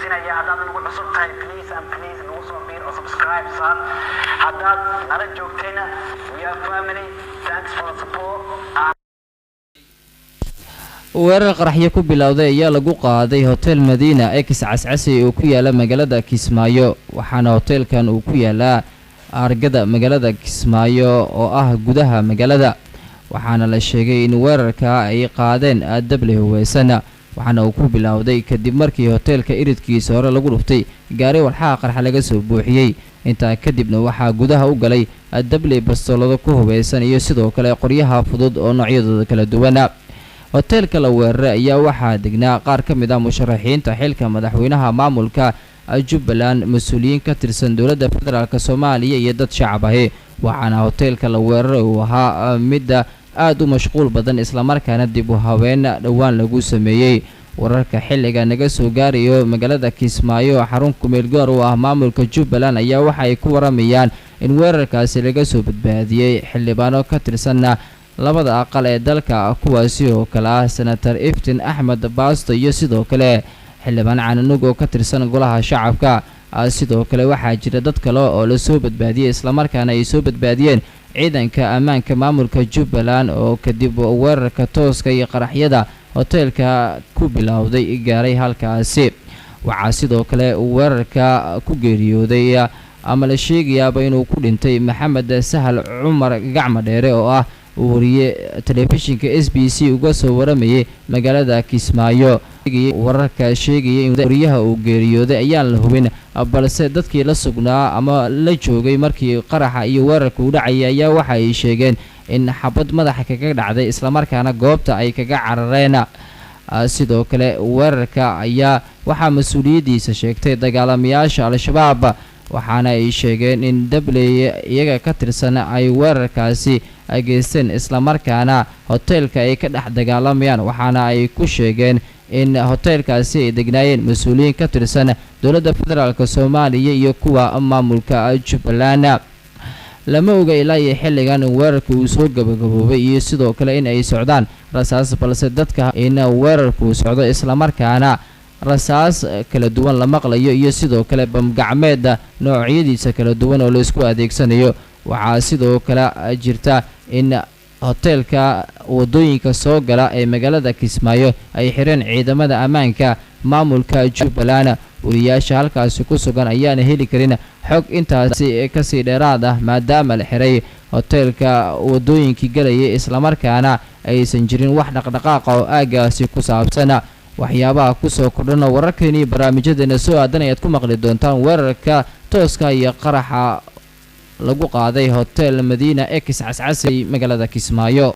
xasuusinaya haddaad nagu cusub tahay please nagu soo biir oo subscribe saan haddaad nala joogtayna we are family thanks for the support. weerar qaraxyo ku bilowday ayaa lagu qaaday hotel Madiina ee Cascasay oo ku yaala magaalada Kismaayo waxaana hotelkan uu ku yaalaa argada magaalada Kismaayo oo ah gudaha magaalada waxaana la sheegay in weerarka ay qaadeen dable huweysana waxaana uu ku bilowday kadib markii hotelka iridkiisa hore lagu dhuftay gaari walxaa qarxa laga soo buuxiyay inta kadibna waxaa gudaha u galay dable bastoolada ku huweysan iyo sidoo kale qoryaha fudud oo noocyadooda kala duwan hotelka la weeraray ayaa waxaa degnaa qaar ka mid ah musharaxiinta xilka madaxweynaha maamulka Jubbaland mas'uuliyiin ka tirsan dowladda federaalka Soomaaliya iyo dad shacab ah waxaana hotelka la weeraray uu ahaa mid aad u mashquul badan isla markaana dib u haween dhawaan lagu sameeyay wararka xilliga naga soo gaarayo magaalada Kismaayo xarun ku meel gaar u ah maamulka Jubbaland ayaa waxa ay ku waramayaan in weerarkaasi laga soo badbaadiyay xildhibaano ka tirsan labada aqal ee dalka kuwaasi oo kala ah senator Iftiin Axmed Baasto iyo sidoo kale xildhibaan Caanug oo ka tirsan golaha shacabka sidoo kale waxaa jira dad kale oo la soo badbaadiyay isla markaana ay soo badbaadiyeen ciidanka ammaanka maamulka Jubbaland oo kadib weerarka tooska iyo qaraxyada hotelka ku bilowday gaaray halkaasi waxaa sidoo kale weerarka ku geeriyooday ama la sheegayaa inuu ku dhintay Maxamed Sahal Cumar Gacmo Dheere oo ah wariye telefishinka SBC uga soo waramayay magaalada Kismaayo wararka sheegaya in wariyaha uu geeriyooday ayaan la hubin balse dadkii la sugnaa ama la joogay markii qaraxa iyo weerarka u dhacay ayaa waxa ay sheegeen in xabad madaxa kaga dhacday isla markaana goobta ay kaga carareen sidoo kale weerarka ayaa waxa mas'uuliyadiisa sheegtay dagaalamayaasha Al-Shabaab waxaana ay sheegeen in dable iyaga ka tirsan ay weerarkaasi geysteen isla markaana hotelka ay ka dhex dagaalamayaan waxaana ay ku sheegeen in hotelkaasi ay degnaayeen mas'uuliyiin ka tirsan dowladda federaalka Soomaaliya iyo kuwa maamulka Jubbaland lama oga ilaa xilligan weerarka uu soo gabagaboobay iyo sidoo kale in ay socdaan rasaas balse dadka in weerarku socdo isla markaana rasaas kala duwan la maqlayo iyo sidoo kale bam gacmeed noocyadiisa kala duwan oo la isku adeegsanayo waxaa sidoo kale jirta in hotelka wadooyinka soo gala ee magaalada Kismaayo ay xireen ciidamada ammaanka maamulka Jubbaland wariyaasha halkaasi ku sugan ayaan heli karin xog intaasi ka sii dheeraad ah maadaama la xiray hotelka wadooyinkii galaya isla markaana aysan jirin wax dhaqdhaqaaq oo aagaasi ku saabsan waxyaabaha ku soo kordhana wararkeeni barnaamijyadeena soo aadan ayaad ku maqli doontaan weerarka tooska iyo qaraxa lagu qaaday hotel Madiina ee Cascasay magaalada Kismaayo.